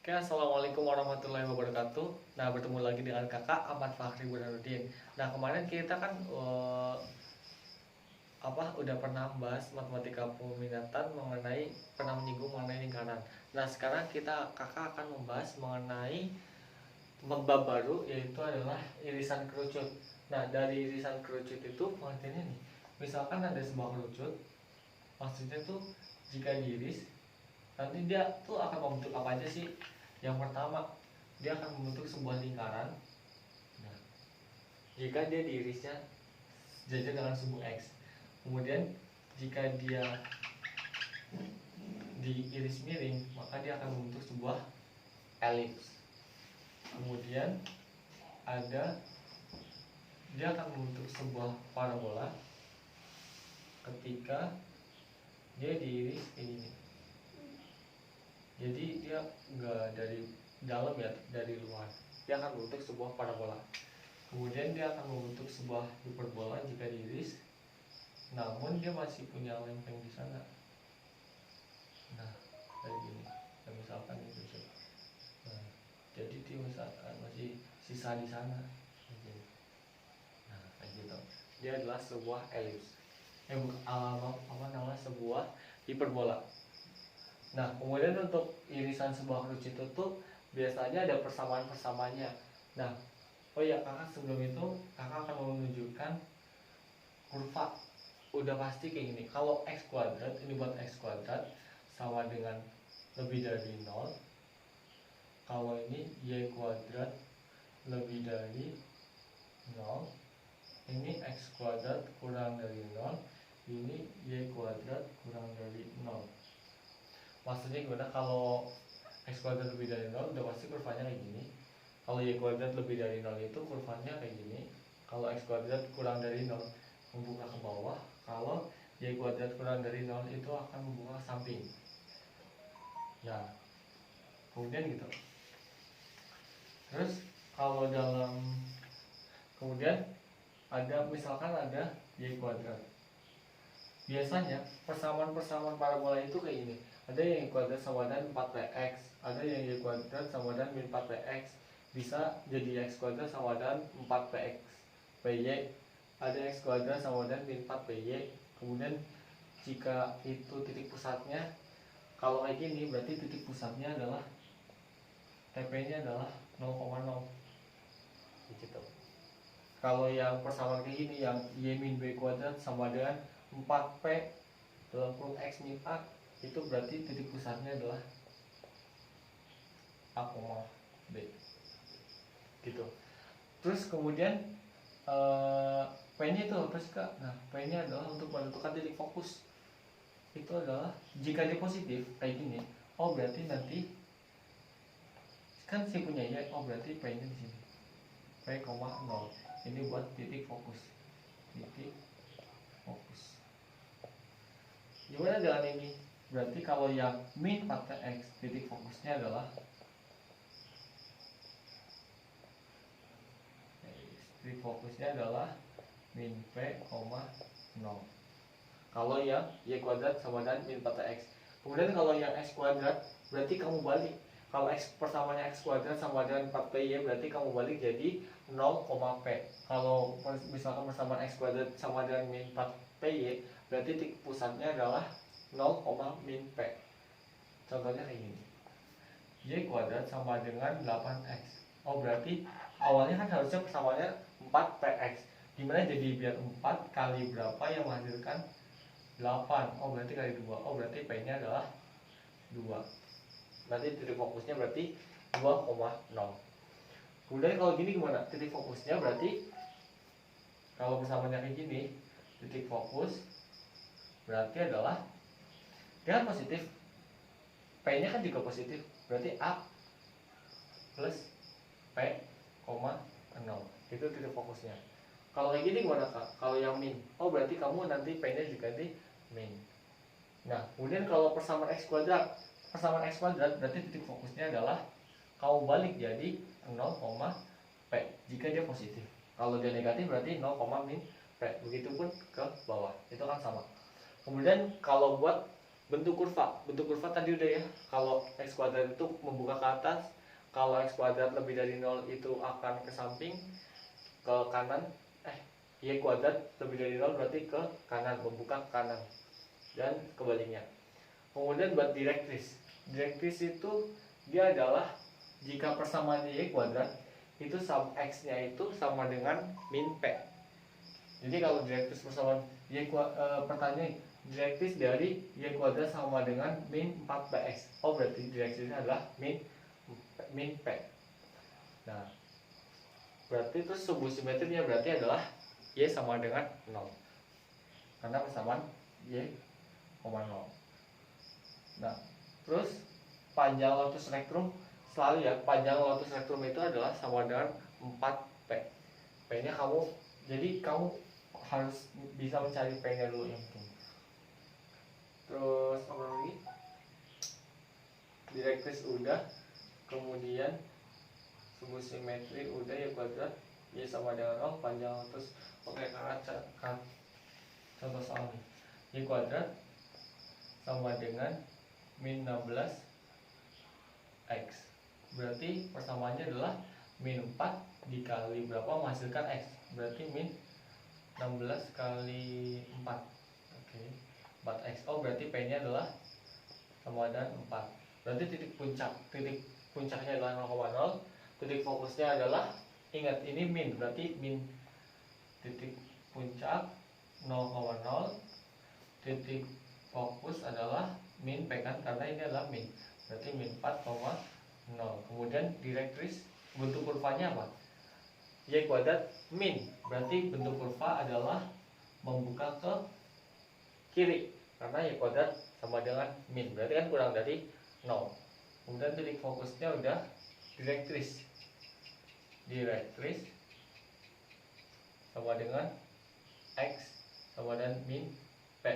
Oke, assalamualaikum warahmatullahi wabarakatuh. Nah, bertemu lagi dengan kakak Ahmad Fakhri Burhanuddin. Nah, kemarin kita kan udah pernah bahas matematika peminatan mengenai pernah menyinggung mengenai lingkaran. Nah, sekarang kakak akan membahas mengenai bab baru, yaitu adalah irisan kerucut. Nah, dari irisan kerucut itu pengertiannya nih, misalkan ada sebuah kerucut, maksudnya tuh jika diiris nanti dia tuh akan membentuk apa aja sih. Yang pertama, dia akan membentuk sebuah lingkaran. Nah, jika dia diirisnya sejajar dengan sumbu X. Kemudian jika dia diiris miring, maka dia akan membentuk sebuah elips. Kemudian dia akan membentuk sebuah parabola ketika dia diiris ini. Jadi dia enggak dari dalam ya, dari luar. Dia akan membentuk sebuah parabola. Kemudian dia akan membentuk sebuah hiperbola jika diiris, namun dia masih punya lempeng di sana. Nah, kayak gini. Ya, misalkan itu. Nah, jadi dia misalkan masih sisa di sana. Nah, kayak gitu. Dia adalah sebuah elips. Sebuah hiperbola. Nah, kemudian untuk irisan sebuah kerucut itu biasanya ada persamaan-persamaannya. Nah, oh ya kakak, sebelum itu kakak akan menunjukkan kurva. Udah pasti kayak gini. Kalau x kuadrat, ini buat x kuadrat sama dengan lebih dari 0. Kalau ini y kuadrat lebih dari 0, ini x kuadrat kurang dari 0, ini y kuadrat kurang dari 0. Maksudnya gimana? Kalau x kuadrat lebih dari 0 udah pasti kurvanya kayak gini. Kalau y kuadrat lebih dari 0 itu kurvanya kayak gini. Kalau x kuadrat kurang dari 0 membuka ke bawah. Kalau y kuadrat kurang dari 0 itu akan membuka ke samping. Ya, kemudian gitu. Terus kalau kemudian misalkan ada y kuadrat. Biasanya persamaan parabola itu kayak gini. Ada yang y kuadrat sama dengan 4px, ada yang y kuadrat sama dengan min 4px. Bisa jadi x kuadrat sama dengan 4px py, ada x kuadrat sama dengan min 4py. Kemudian jika itu titik pusatnya, kalau kayak gini berarti titik pusatnya adalah TP-nya adalah 0,0 gitu. Kalau yang persamaan kayak gini, yang y min b kuadrat sama dengan 4p dalam kurung x min a, itu berarti titik pusatnya adalah a, b gitu. Terus kemudian p-nya itu apa sih kak? Nah, p-nya adalah untuk menentukan titik fokus. Itu adalah jika dia positif kayak gini, oh berarti nanti kan si punya y, oh berarti p-nya di sini p, 0. Ini buat titik fokus. Gimana dengan ini? Berarti kalau yang min 4x titik fokusnya adalah min p, 0. Kalau yang y kuadrat sama dengan min 4x. Kemudian kalau yang x kuadrat berarti kamu balik. Kalau x persamaannya x kuadrat sama dengan 4py berarti kamu balik jadi 0,p. Kalau misalkan persamaan x kuadrat sama dengan min 4py berarti titik pusatnya adalah 0, min p. Contohnya kayak gini. Y kuadrat sama dengan 8x. Oh berarti awalnya kan harusnya persamaannya 4px. Gimana jadi biar 4 kali berapa yang menghasilkan 8? Oh berarti kali 2. Oh berarti p-nya adalah 2. Berarti titik fokusnya berarti 2,0. Kemudian kalau gini gimana? Titik fokusnya berarti kalau persamaannya kayak gini, titik fokus berarti adalah dia kan positif, p-nya kan juga positif, berarti a plus p, 0. Itu titik fokusnya. Kalau kayak gini gimana kak? Kalau yang min, oh berarti kamu nanti p-nya juga di min. Nah, kemudian kalau persamaan x kuadrat berarti titik fokusnya adalah kamu balik jadi 0, p jika dia positif. Kalau dia negatif berarti 0, min p. Begitupun ke bawah. Itu kan sama. Kemudian kalau buat Bentuk kurva tadi udah ya. Kalau x kuadrat itu membuka ke atas, kalau x kuadrat lebih dari 0 itu akan ke samping, ke kanan. Y kuadrat lebih dari 0 berarti ke kanan, membuka ke kanan, dan kebaliknya. Kemudian buat direktris itu dia adalah jika persamaan y kuadrat itu x nya itu sama dengan min p. Jadi kalau direktris persamaan pertanyaan direktris dari y kuadrat sama dengan min 4px. Berarti direktrisnya adalah min p. Nah, berarti terus subuh simetrinya berarti adalah y sama dengan 0 karena persamaan y, 0. Nah, terus panjang lotus spektrum selalu ya, panjang lotus spektrum itu adalah sama dengan 4p. P nya kamu harus bisa mencari P nya dulu yang penting. Terus apa lagi? Direktris udah, kemudian subuh simetri udah, ya kuadrat y sama dengan 0, panjang lotus. Oke, karena contoh soal nih, y kuadrat sama dengan min 16 x, berarti persamaannya adalah min 4 dikali berapa menghasilkan x, berarti min 16 kali 4. Oke, 4x. Berarti P nya adalah sama dengan 4. Berarti titik puncaknya adalah 0,0, titik fokusnya adalah, ingat ini min, berarti min titik puncak 0,0, titik fokus adalah min P kan, karena ini adalah min, berarti min 4,0. Kemudian direktris bentuk kurvanya apa? Y kuadrat min, berarti bentuk kurva adalah membuka ke kiri karena y kuadrat sama dengan min, berarti kan kurang dari 0. Kemudian titik fokusnya udah direktris sama dengan x sama dengan min p.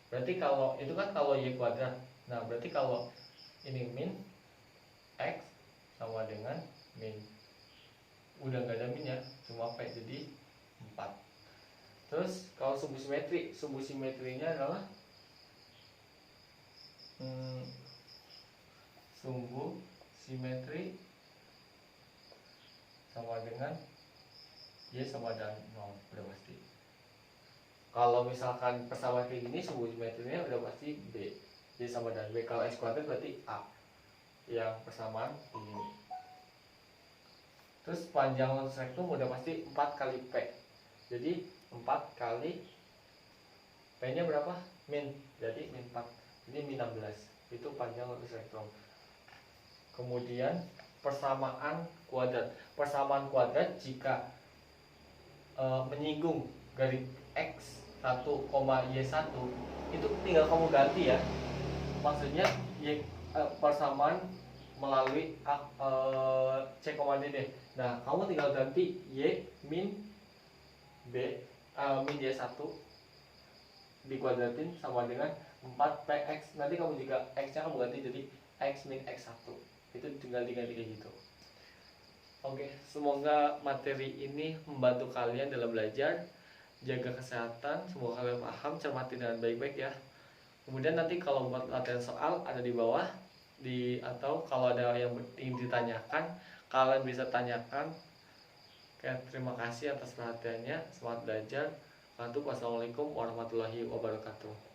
Berarti kalau itu kan kalau y kuadrat, nah berarti kalau ini min, x sama dengan min, udah nggak ada min ya, cuma p, jadi 4. Terus kalau subuh simetrinya adalah sumbu simetri sama dengan y sama dengan 0, udah pasti. Kalau misalkan persamaan kayak gini, sumbu simetrinya udah pasti b, y sama dengan b. Kalau x kuadrat berarti a, yang persamaan ini. Terus panjang lotus spektrum udah pasti 4 kali p, jadi 4 kali p nya berapa? Min, jadi min 4, jadi min 16. Itu panjang lotus spektrum. Kemudian persamaan kuadrat jika menyinggung garis x 1, y1 itu tinggal kamu ganti ya. Maksudnya persamaan melalui C, D deh. Nah, kamu tinggal ganti y min b min y1 dikuadratin sama dengan 4px. Nanti kamu juga x nya kamu ganti jadi x min x1. Itu tinggal diganti kayak gitu. Oke, semoga materi ini membantu kalian dalam belajar. Jaga kesehatan, semoga kalian paham, cermati dengan baik-baik ya. Kemudian nanti kalau buat latihan soal ada di bawah, atau kalau ada yang ingin ditanyakan, kalian bisa tanyakan. Oke, terima kasih atas perhatiannya. Semangat belajar. Wassalamualaikum warahmatullahi wabarakatuh.